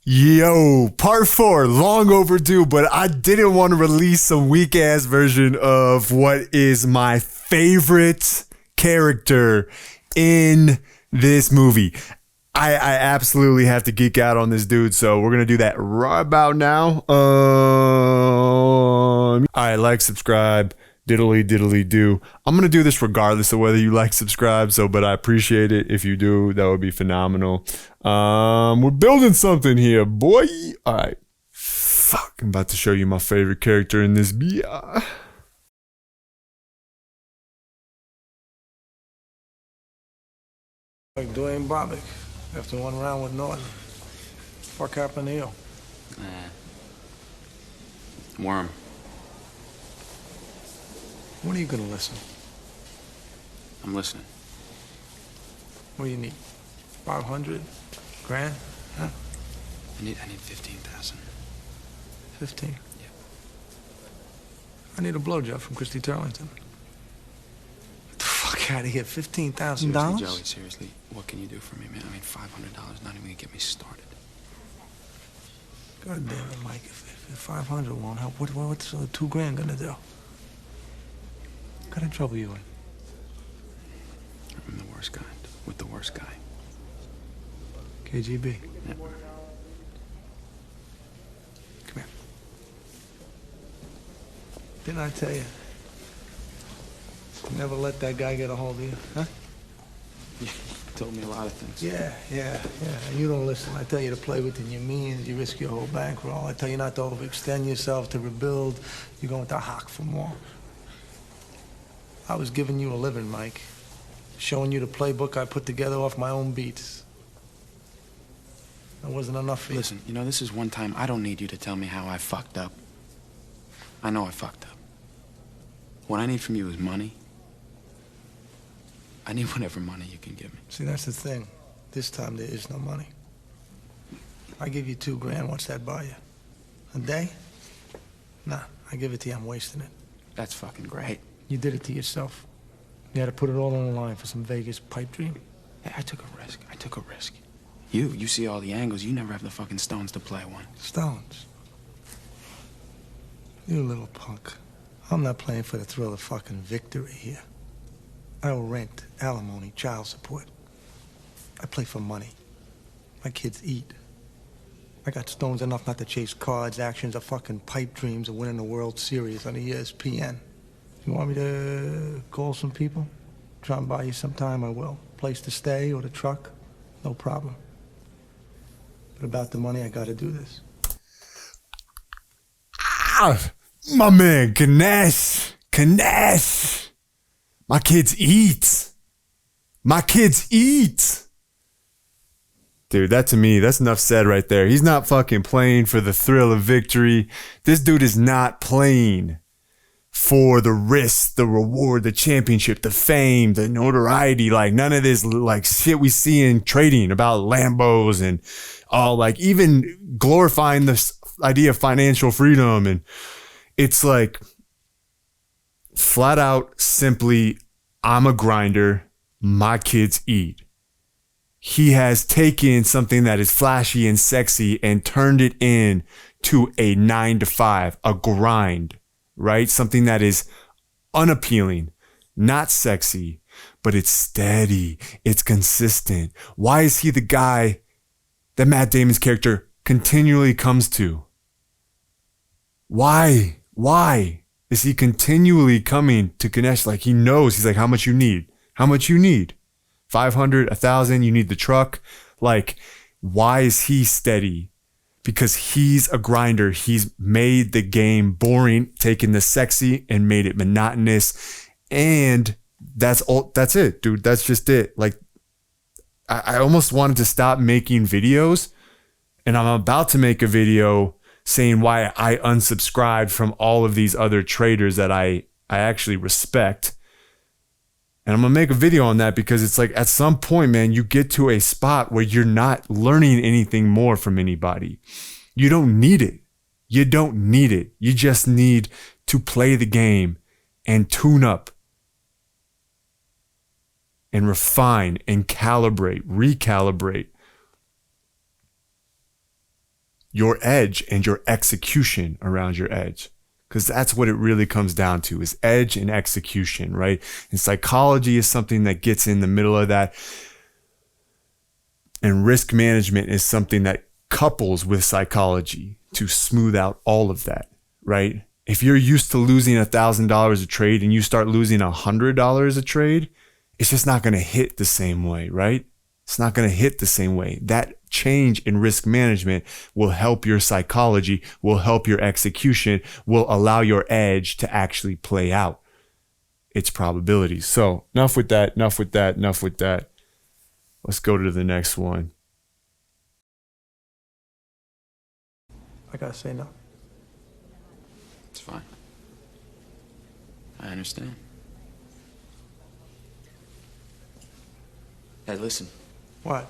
Yo, part 4, long overdue, but I didn't want to release some weak ass version of what is my favorite character in this movie. I absolutely have to geek out on this dude, so we're gonna do that right about now. All right, like, subscribe, diddly do. I'm gonna do this regardless of whether you like, subscribe. But I appreciate it if you do. That would be phenomenal. We're building something here, boy. All right, fuck. I'm about to show you my favorite character in this. Like Dwayne Bobbick after one round with Norton. Fuck happened to you? Worm. When are you gonna listen? I'm listening. What do you need? 500 grand? Huh? I need 15,000. 15? Yeah. I need a blowjob from Christy Turlington. Get the fuck out of here. $15,000? Seriously, Joey, seriously, what can you do for me, man? I mean, $500 not even gonna get me started. God damn it, Mike. If 500 won't help, what's 2 grand gonna do? What kind of trouble you in? I'm the worst kind. With the worst guy. KGB. Yeah. Come here. Didn't I tell you? Never let that guy get a hold of you, huh? You told me a lot of things. Yeah. And you don't listen. I tell you to play within your means. You risk your whole bankroll. I tell you not to overextend yourself, to rebuild. You're going to hock for more. I was giving you a living, Mike. Showing you the playbook I put together off my own beats. That wasn't enough for you. Listen, you know, this is one time I don't need you to tell me how I fucked up. I know I fucked up. What I need from you is money. I need whatever money you can give me. See, that's the thing. This time there is no money. I give you 2 grand, what's that buy you? A day? Nah, I give it to you, I'm wasting it. That's fucking great. You did it to yourself. You had to put it all on the line for some Vegas pipe dream. Hey, I took a risk. You see all the angles. You never have the fucking stones to play one. Stones? You little punk. I'm not playing for the thrill of fucking victory here. I owe rent, alimony, child support. I play for money. My kids eat. I got stones enough not to chase cards, actions, or fucking pipe dreams of winning the World Series on the ESPN. You want me to call some people? Try and buy you some time, I will. Place to stay or the truck? No problem. But about the money, I gotta do this. My man, Ganesh. My kids eat. Dude, that to me, that's enough said right there. He's not fucking playing for the thrill of victory. This dude is not playing for the risk, the reward, the championship, the fame, the notoriety. Like, none of this like shit we see in trading about Lambos and all, like, even glorifying this idea of financial freedom. And it's like flat out, simply, I'm a grinder, my kids eat. He has taken something that is flashy and sexy and turned it into a 9-to-5, a grind, right? Something that is unappealing, not sexy, but it's steady, it's consistent. Why is he the guy that Matt Damon's character continually comes to? Why is he continually coming to Ganesh? Like, he knows, he's like, how much you need? 500, 1,000, you need the truck. Like, why is he steady? Because he's a grinder. He's made the game boring, taken the sexy and made it monotonous. And that's it, dude. That's just it. Like, I almost wanted to stop making videos, and I'm about to make a video saying why I unsubscribed from all of these other traders that I actually respect. And I'm going to make a video on that because it's like, at some point, man, you get to a spot where you're not learning anything more from anybody. You don't need it. You just need to play the game and tune up and refine and recalibrate. your edge and your execution around your edge. Because that's what it really comes down to, is edge and execution, right? And psychology is something that gets in the middle of that. And risk management is something that couples with psychology to smooth out all of that, right? If you're used to losing $1,000 a trade and you start losing $100 a trade, it's just not going to hit the same way, right? It's not going to hit the same way. That change in risk management will help your psychology, will help your execution, will allow your edge to actually play out its probabilities. So enough with that. Let's go to the next one. I gotta say no. It's fine. I understand. Hey, listen. What?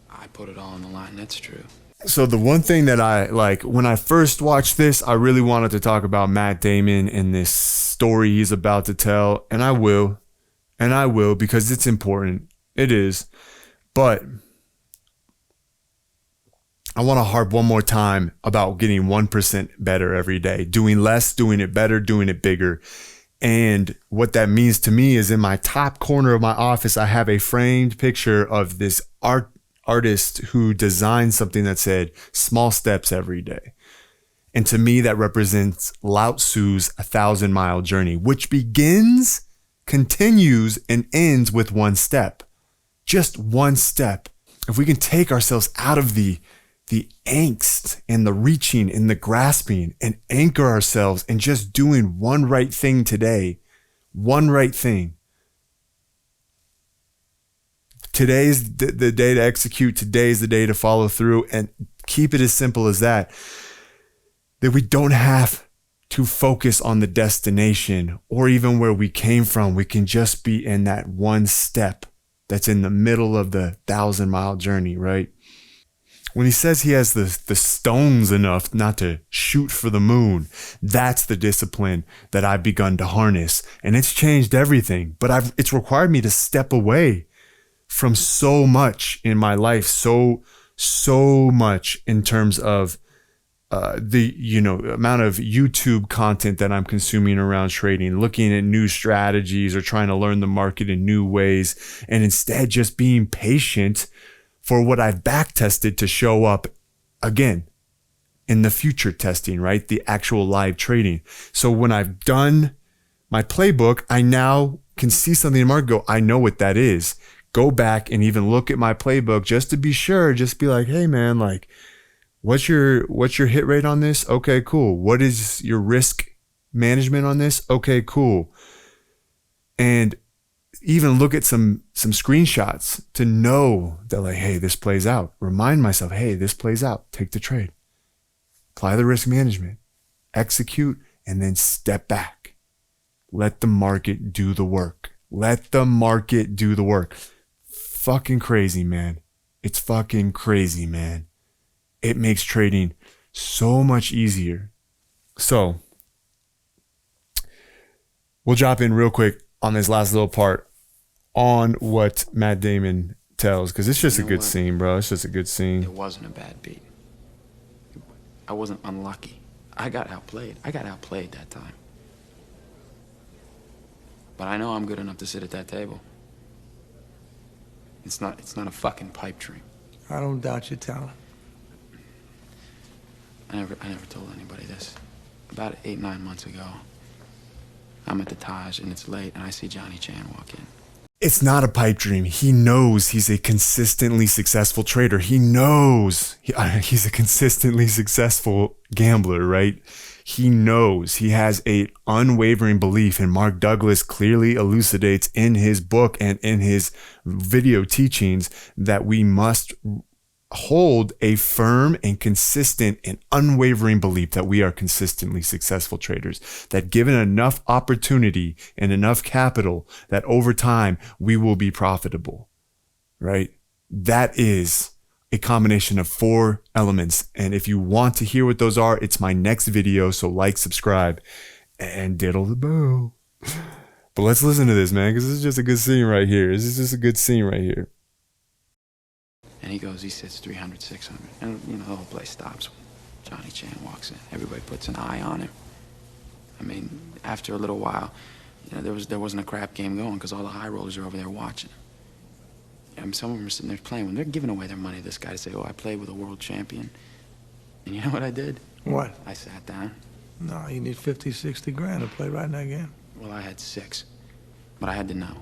I put it all on the line, that's true. So the one thing that I like, when I first watched this, I really wanted to talk about Matt Damon and this story he's about to tell. And I will because it's important. It is. But I want to harp one more time about getting 1% better every day, doing less, doing it better, doing it bigger. And what that means to me is in my top corner of my office, I have a framed picture of this artist who designed something that said small steps every day. And to me, that represents Lao Tzu's 1,000-mile journey, which begins, continues, and ends with one step. Just one step. If we can take ourselves out of the angst and the reaching and the grasping and anchor ourselves in just doing one right thing today, one right thing. Today's the day to execute. Today's the day to follow through, and keep it as simple as that. That we don't have to focus on the destination or even where we came from. We can just be in that one step that's in the middle of the 1,000-mile journey, right? When he says he has the stones enough not to shoot for the moon, that's the discipline that I've begun to harness. And it's changed everything, but it's required me to step away from so much in my life, so much in terms of the amount of YouTube content that I'm consuming around trading, looking at new strategies or trying to learn the market in new ways, and instead just being patient for what I've back tested to show up again in the future testing, right? The actual live trading. So when I've done my playbook, I now can see something in the market, go, I know what that is. Go back and even look at my playbook just to be sure, just be like, hey man, like, what's your hit rate on this? Okay, cool. What is your risk management on this? Okay, cool. And even look at some screenshots to know that, like, hey, this plays out. Remind myself, hey, this plays out. Take the trade. Apply the risk management. Execute, and then step back. Let the market do the work. Let the market do the work. Fucking crazy, man. It's fucking crazy, man. It makes trading so much easier. So we'll drop in real quick on this last little part on what Matt Damon tells, because it's just a good scene, bro. It's just a good scene. It wasn't a bad beat. I wasn't unlucky. I got outplayed. That time. But I know I'm good enough to sit at that table. It's not a fucking pipe dream. I don't doubt your talent. I never told anybody this. About 8-9 months ago, I'm at the Taj and it's late and I see Johnny Chan walk in. It's not a pipe dream. He knows he's a consistently successful trader. He knows he's a consistently successful gambler, right? He knows he has a unwavering belief, and Mark Douglas clearly elucidates in his book and in his video teachings that we must hold a firm and consistent and unwavering belief that we are consistently successful traders, that given enough opportunity and enough capital, that over time we will be profitable, right? That is a combination of 4 elements. And if you want to hear what those are, it's my next video. So like, subscribe, and diddle the bell. But let's listen to this, man, because this is just a good scene right here. This is just a good scene right here. And And he sits 300, 600. And, you know, the whole place stops when Johnny Chan walks in. Everybody puts an eye on him. I mean, after a little while, you know, there wasn't a crap game going because all the high rollers are over there watching. I mean, some of them are sitting there playing. When they're giving away their money to this guy to say, oh, I played with a world champion. And you know what I did? What? I sat down. No, you need 50, 60 grand to play right in that game. Well, I had 6. But I had to know.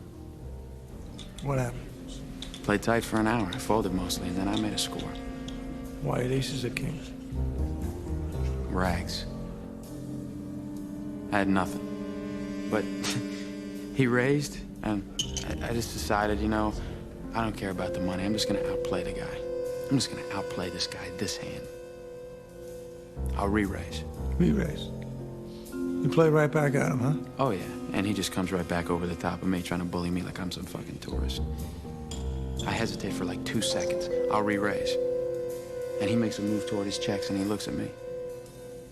What happened? Played tight for an hour. I folded mostly, and then I made a score. White aces or kings? Rags. I had nothing. But he raised, and I just decided, you know, I don't care about the money. I'm just going to outplay the guy. I'm just going to outplay this guy this hand. I'll re-raise. Re-raise? You play right back at him, huh? Oh, yeah. And he just comes right back over the top of me, trying to bully me like I'm some fucking tourist. I hesitate for like 2 seconds. I'll re-raise. And he makes a move toward his checks, and he looks at me.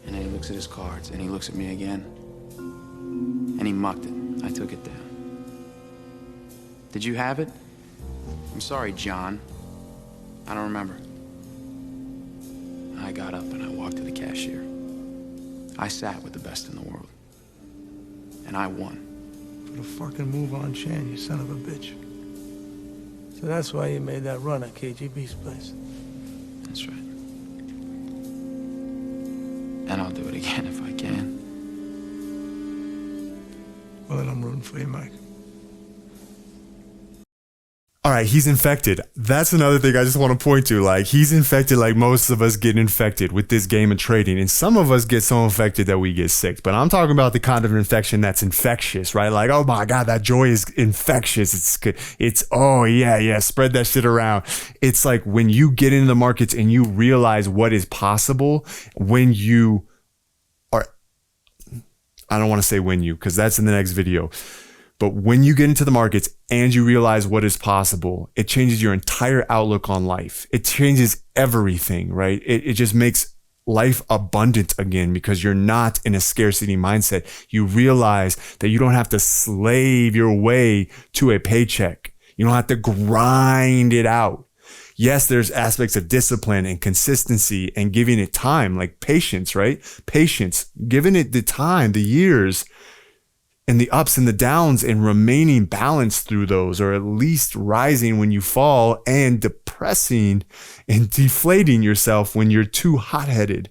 And then he looks at his cards, and he looks at me again. And he mucked it. I took it down. Did you have it? I'm sorry, John. I don't remember. I got up and I walked to the cashier. I sat with the best in the world. And I won. Put a fucking move on Chan, you son of a bitch. So that's why you made that run at KGB's place. That's right. And I'll do it again if I can. Well, then I'm rooting for you, Mike. All right, he's infected. That's another thing I just want to point to. Like, he's infected like most of us get infected with this game of trading. And some of us get so infected that we get sick. But I'm talking about the kind of infection that's infectious, right? Like, oh my God, that joy is infectious. It's oh yeah, spread that shit around. It's like when you get into the markets and you realize what is possible when you are, I don't want to say when you, because that's in the next video. But when you get into the markets and you realize what is possible, it changes your entire outlook on life. It changes everything, right? It just makes life abundant again because you're not in a scarcity mindset. You realize that you don't have to slave your way to a paycheck. You don't have to grind it out. Yes, there's aspects of discipline and consistency and giving it time, like patience, right? Patience, giving it the time, the years, and the ups and the downs and remaining balanced through those, or at least rising when you fall and depressing and deflating yourself when you're too hot-headed.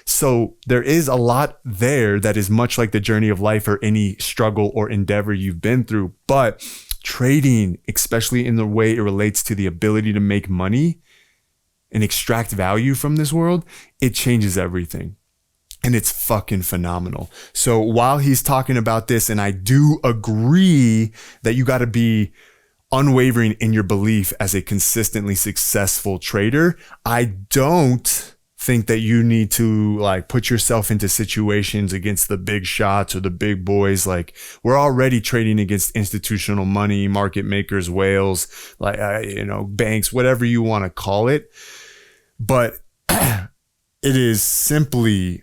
So there is a lot there that is much like the journey of life or any struggle or endeavor you've been through. But trading, especially in the way it relates to the ability to make money and extract value from this world, it changes everything. And it's fucking phenomenal. So while he's talking about this, and I do agree that you got to be unwavering in your belief as a consistently successful trader, I don't think that you need to like put yourself into situations against the big shots or the big boys. Like, we're already trading against institutional money, market makers, whales, like, banks, whatever you want to call it. But it is simply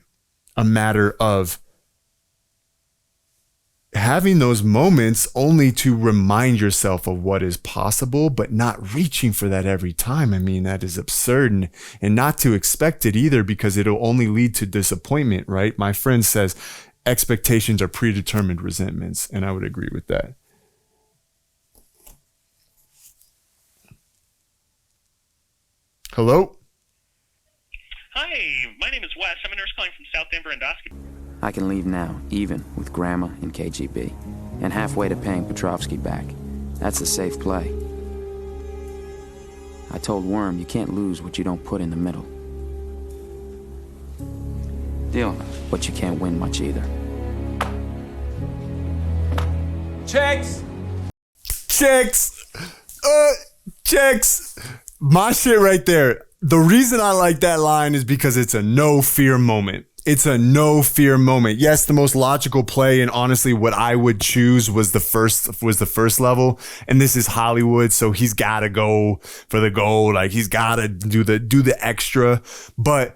a matter of having those moments only to remind yourself of what is possible, but not reaching for that every time. I mean, that is absurd, and not to expect it either, because it'll only lead to disappointment, right? My friend says expectations are predetermined resentments, and I would agree with that. Hello? Hi, my name is Wes. I'm a nurse calling from South Denver Endoscopy. I can leave now, even with Grandma and KGB, and halfway to paying Petrovsky back. That's a safe play. I told Worm you can't lose what you don't put in the middle. Deal, but you can't win much either. Checks! Checks! Checks! My shit right there. The reason I like that line is because it's a no fear moment. It's a no fear moment. Yes, the most logical play, and honestly what I would choose was the first level. And this is Hollywood, so he's got to go for the gold. Like, he's got to do the extra. But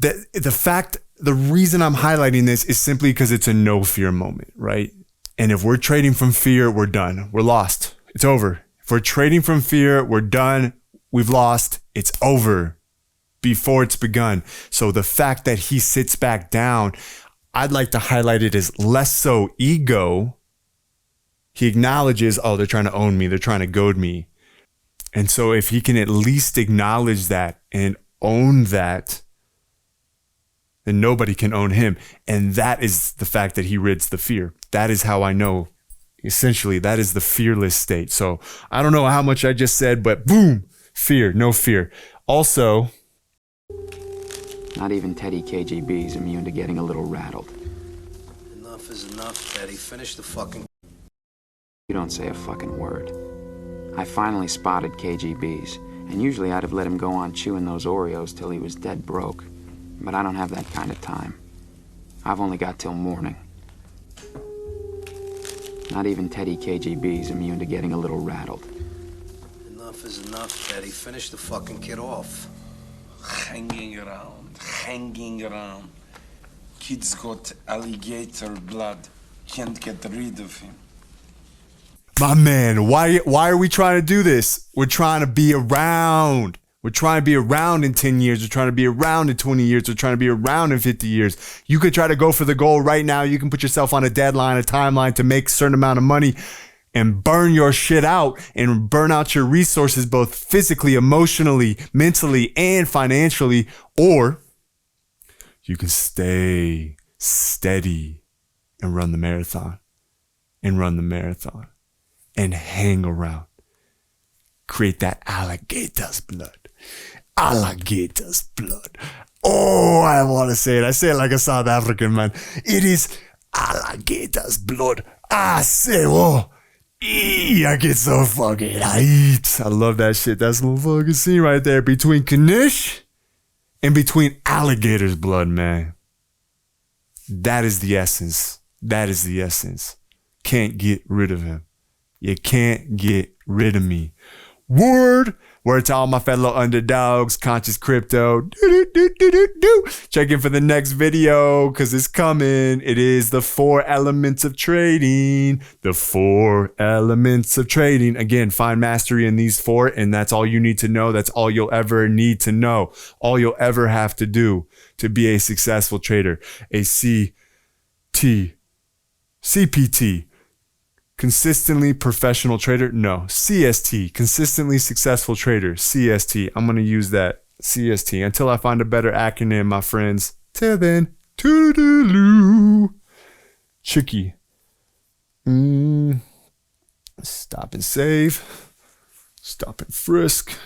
the reason I'm highlighting this is simply because it's a no fear moment, right? And if we're trading from fear, we're done. We're lost. It's over. If we're trading from fear, we're done. we've lost. It's over before it's begun. So the fact that he sits back down, I'd like to highlight it as less so ego. He acknowledges, oh, they're trying to own me. They're trying to goad me. And so if he can at least acknowledge that and own that, then nobody can own him. And that is the fact that he rids the fear. That is how I know. Essentially, that is the fearless state. So I don't know how much I just said, but boom, fear, no fear. Also, Not even Teddy KGB is immune to getting a little rattled. Enough is enough, Teddy. Finish the fucking... You don't say a fucking word. I finally spotted KGBs, and usually I'd have let him go on chewing those Oreos till he was dead broke. But I don't have that kind of time. I've only got till morning. Not even Teddy KGB is immune to getting a little rattled. Enough is enough, Teddy. Finish the fucking kid off. Hanging around. Kid's got alligator blood. Can't get rid of him. my man, why are we trying to do this? We're trying to be around. We're trying to be around in 10 years. We're trying to be around in 20 years. We're trying to be around in 50 years. You could try to go for the goal right now. You can put yourself on a deadline, a timeline to make a certain amount of money and burn your shit out and burn out your resources, both physically, emotionally, mentally, and financially. Or you can stay steady and run the marathon and hang around. Create that alligator's blood. Alligator's blood. Oh, I want to say it. I say it like a South African man. It is alligator's blood. I say, oh, I get so fucking hyped. I love that shit. That's the fucking scene right there between Kanish and between alligator's blood, man. That is the essence. That is the essence. Can't get rid of him. You can't get rid of me. Word to all my fellow underdogs, Conscious Crypto. Check in for the next video because it's coming. It is the 4 elements of trading. The 4 elements of trading. Again, find mastery in these 4, and that's all you need to know. That's all you'll ever need to know. All you'll ever have to do to be a successful trader. A CPT. Consistently professional trader? No. CST. Consistently successful trader. CST. I'm going to use that. CST. Until I find a better acronym, my friends. Till then. Toodaloo. Chicky. Stop and save. Stop and frisk.